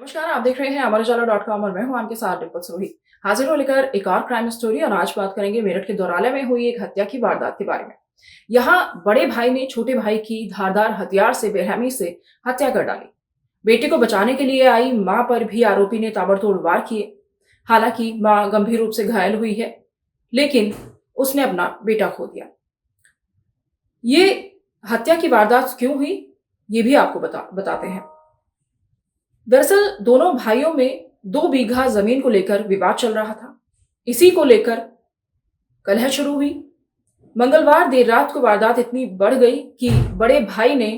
नमस्कार, आप देख रहे हैं अमरउजाला.com और मैं हूं आपके साथ डिम्पल सरोही। हाजिर हूं लेकर एक और क्राइम स्टोरी और आज बात करेंगे मेरठ के दौराला में हुई एक हत्या की वारदात के बारे में। यहाँ बड़े भाई ने छोटे भाई की धारदार हथियार से बेरहमी से हत्या कर डाली। बेटे को बचाने के लिए आई मां पर भी आरोपी ने ताबड़तोड़ वार किए। हालांकि मां गंभीर रूप से घायल हुई है, लेकिन उसने अपना बेटा खो दिया। ये हत्या की वारदात क्यों हुई, ये भी आपको बताते हैं। दरअसल दोनों भाइयों में 2 बीघा जमीन को लेकर विवाद चल रहा था। इसी को लेकर कलह शुरू हुई। मंगलवार देर रात को वारदात इतनी बढ़ गई कि बड़े भाई ने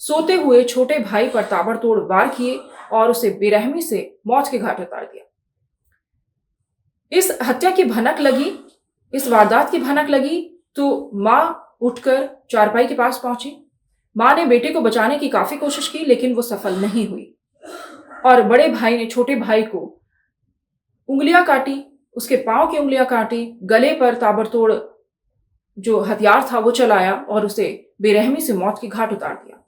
सोते हुए छोटे भाई पर ताबड़तोड़ वार किए और उसे बेरहमी से मौत के घाट उतार दिया। इस हत्या की भनक लगी, इस वारदात की भनक लगी तो मां उठकर चारपाई के पास पहुंची। मां ने बेटे को बचाने की काफी कोशिश की, लेकिन वो सफल नहीं हुई और बड़े भाई ने छोटे भाई को उंगलियां काटी, उसके पांव की उंगलियां काटी, गले पर ताबड़तोड़ जो हथियार था वो चलाया और उसे बेरहमी से मौत के घाट उतार दिया।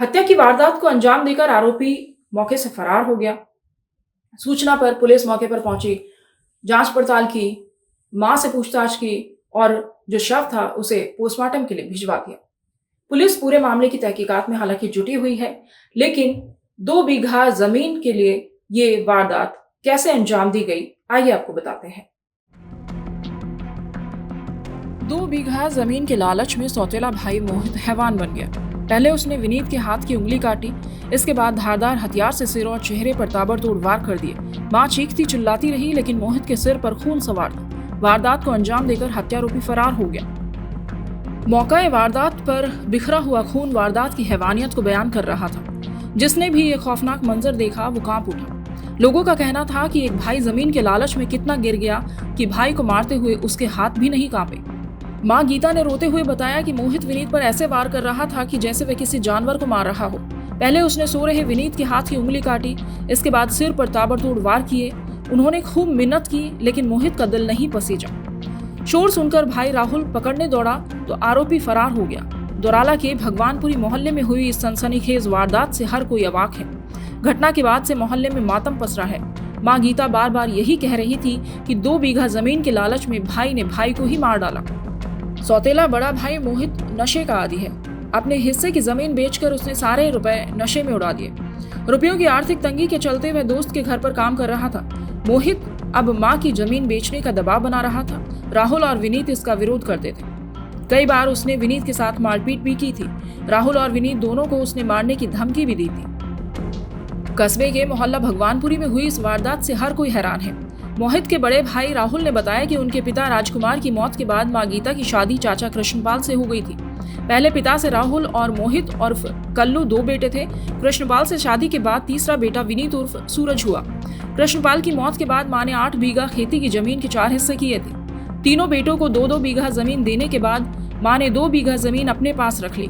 हत्या की वारदात को अंजाम देकर आरोपी मौके से फरार हो गया। सूचना पर पुलिस मौके पर पहुंची, जांच पड़ताल की, मां से पूछताछ की और जो शव था उसे पोस्टमार्टम के लिए भिजवा दिया। पुलिस पूरे मामले की तहकीकात में हालांकि जुटी हुई है, लेकिन 2 बीघा जमीन के लिए ये वारदात कैसे अंजाम दी गई, आइए आपको बताते हैं। 2 बीघा जमीन के लालच में सौतेला भाई मोहित हैवान बन गया। पहले उसने विनीत के हाथ की उंगली काटी, इसके बाद धारदार हथियार से सिर और चेहरे पर ताबड़तोड़ वार कर दिए। मां चीखती चिल्लाती रही, लेकिन मोहित के सिर पर खून सवार था। वारदात को अंजाम देकर हत्यारोपी फरार हो गया। मौका वारदात पर बिखरा हुआ खून वारदात की हैवानियत को बयान कर रहा था। जिसने भी ये खौफनाक मंजर देखा वो कांप उठा। लोगों का कहना था कि एक भाई जमीन के लालच में कितना गिर गया कि भाई को मारते हुए उसके हाथ भी नहीं कांपे। मां गीता ने रोते हुए बताया कि मोहित विनीत पर ऐसे वार कर रहा था कि जैसे वह किसी जानवर को मार रहा हो। पहले उसने सो रहे विनीत के हाथ की उंगली काटी, इसके बाद सिर पर ताबड़तोड़ वार किए। उन्होंने खूब मिन्नत की, लेकिन मोहित का दिल नहीं पसीजा। शोर सुनकर भाई राहुल पकड़ने दौड़ा तो आरोपी फरार हो गया। दौराला के भगवानपुरी मोहल्ले में हुई इस सनसनीखेज वारदात से हर कोई अवाक है। घटना के बाद से मोहल्ले में मातम पसरा है। मां गीता बार बार यही कह रही थी कि 2 बीघा जमीन के लालच में भाई ने भाई को ही मार डाला। सौतेला बड़ा भाई मोहित नशे का आदी है। अपने हिस्से की जमीन बेचकर उसने सारे रुपए नशे में उड़ा दिए। रुपयों की आर्थिक तंगी के चलते वह दोस्त के घर पर काम कर रहा था। मोहित अब मां की जमीन बेचने का दबाव बना रहा था। राहुल और विनीत इसका विरोध करते थे। कई बार उसने विनीत के साथ मारपीट भी की थी। राहुल और विनीत दोनों को उसने मारने की धमकी भी दी थी। कस्बे के मोहल्ला भगवानपुरी में हुई इस वारदात से हर कोई हैरान है। मोहित के बड़े भाई राहुल ने बताया कि उनके पिता राजकुमार की मौत के बाद मां गीता की शादी चाचा कृष्णपाल से हो गई थी। पहले पिता से राहुल और मोहित और कल्लू 2 बेटे थे। कृष्णपाल से शादी के बाद तीसरा बेटा विनीत उर्फ सूरज हुआ। कृष्णपाल की मौत के बाद मां ने 8 बीघा खेती की जमीन के 4 हिस्से किए थे। तीनों बेटों को 2-2 बीघा जमीन देने के बाद मां ने 2 बीघा जमीन अपने पास रख ली।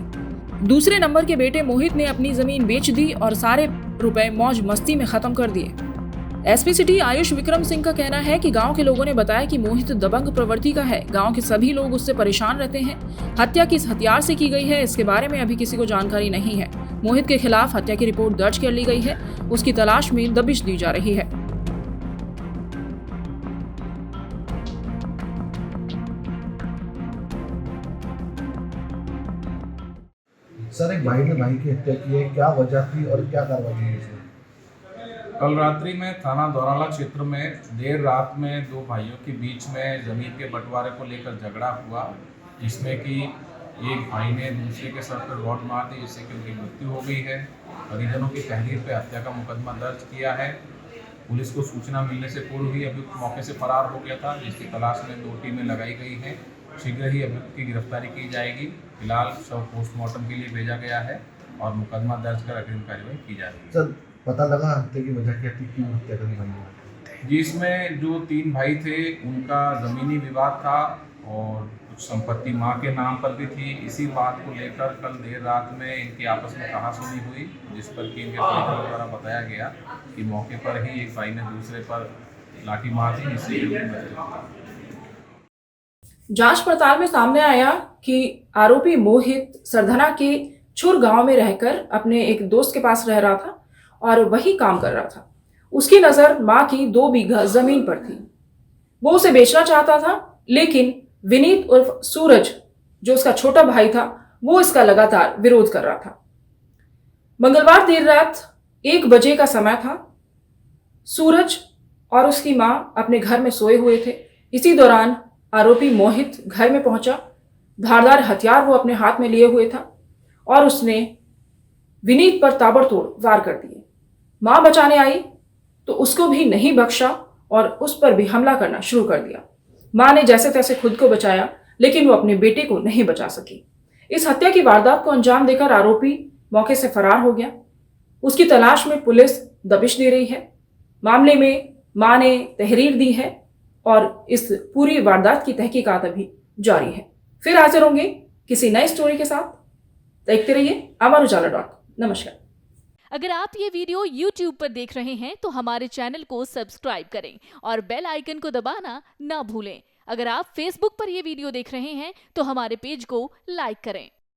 दूसरे नंबर के बेटे मोहित ने अपनी जमीन बेच दी और सारे रुपए मौज मस्ती में खत्म कर दिए। एसपी सिटी आयुष विक्रम सिंह का कहना है कि गांव के लोगों ने बताया कि मोहित दबंग प्रवृत्ति का है। गांव के सभी लोग उससे परेशान रहते हैं। हत्या किस हथियार से की गई है, इसके बारे में अभी किसी को जानकारी नहीं है। मोहित के खिलाफ हत्या की रिपोर्ट दर्ज कर ली गई है। उसकी तलाश में दबिश दी जा रही है। सर, एक भाई ने भाई की हत्या की है, क्या वजह थी और क्या कार्रवाई हुई इसमें? कल रात्रि में थाना दौराला क्षेत्र में देर रात में 2 भाइयों के बीच में ज़मीन के बंटवारे को लेकर झगड़ा हुआ, जिसमें कि एक भाई ने दूसरे के सर पर रॉड मार दी, जिससे कि उनकी मृत्यु हो गई है। परिजनों की तहरीर पर हत्या का मुकदमा दर्ज किया है। पुलिस को सूचना मिलने से पूर्व ही अभियुक्त मौके से फरार हो गया था, जिसकी तलाश में 2 टीमें लगाई गई हैं। शीघ्र ही अभियुक्त की गिरफ्तारी की जाएगी। फिलहाल शव पोस्टमार्टम के लिए भेजा गया है और मुकदमा दर्ज कर अग्रिम कार्रवाई की जा रही है। सर, पता लगा हत्या की वजह क्या थी, क्यों हत्या करी भाई ने? जिसमें जो 3 भाई थे उनका ज़मीनी विवाद था और कुछ संपत्ति मां के नाम पर भी थी। इसी बात को लेकर कल देर रात में इनकी आपस में कहासुनी हुई, जिस पर कि इनके परिजनों द्वारा बताया गया कि मौके पर ही एक भाई ने दूसरे पर लाठी मार दी, जिससे कि उनकी मृत्यु हो गई। जांच पड़ताल में सामने आया कि आरोपी मोहित सरधना के छुर गांव में रहकर अपने एक दोस्त के पास रह रहा था और वही काम कर रहा था। उसकी नजर माँ की 2 बीघा जमीन पर थी। वो उसे बेचना चाहता था, लेकिन विनीत उर्फ सूरज, जो उसका छोटा भाई था, वो इसका लगातार विरोध कर रहा था। मंगलवार देर रात 1 बजे का समय था। सूरज और उसकी माँ अपने घर में सोए हुए थे। इसी दौरान आरोपी मोहित घर में पहुंचा। धारदार हथियार वो अपने हाथ में लिए हुए था और उसने विनीत पर ताबड़तोड़ वार कर दिए। मां बचाने आई तो उसको भी नहीं बख्शा और उस पर भी हमला करना शुरू कर दिया। मां ने जैसे तैसे खुद को बचाया, लेकिन वो अपने बेटे को नहीं बचा सकी। इस हत्या की वारदात को अंजाम देकर आरोपी मौके से फरार हो गया। उसकी तलाश में पुलिस दबिश दे रही है। मामले में मां ने तहरीर दी है और इस पूरी वारदात की तहकीकात अभी जारी है। फिर हाजिर होंगे किसी नई स्टोरी के साथ। देखते रहिए अमर उजाला। नमस्कार। अगर आप ये वीडियो YouTube पर देख रहे हैं तो हमारे चैनल को सब्सक्राइब करें और बेल आइकन को दबाना ना भूलें। अगर आप Facebook पर ये वीडियो देख रहे हैं तो हमारे पेज को लाइक करें।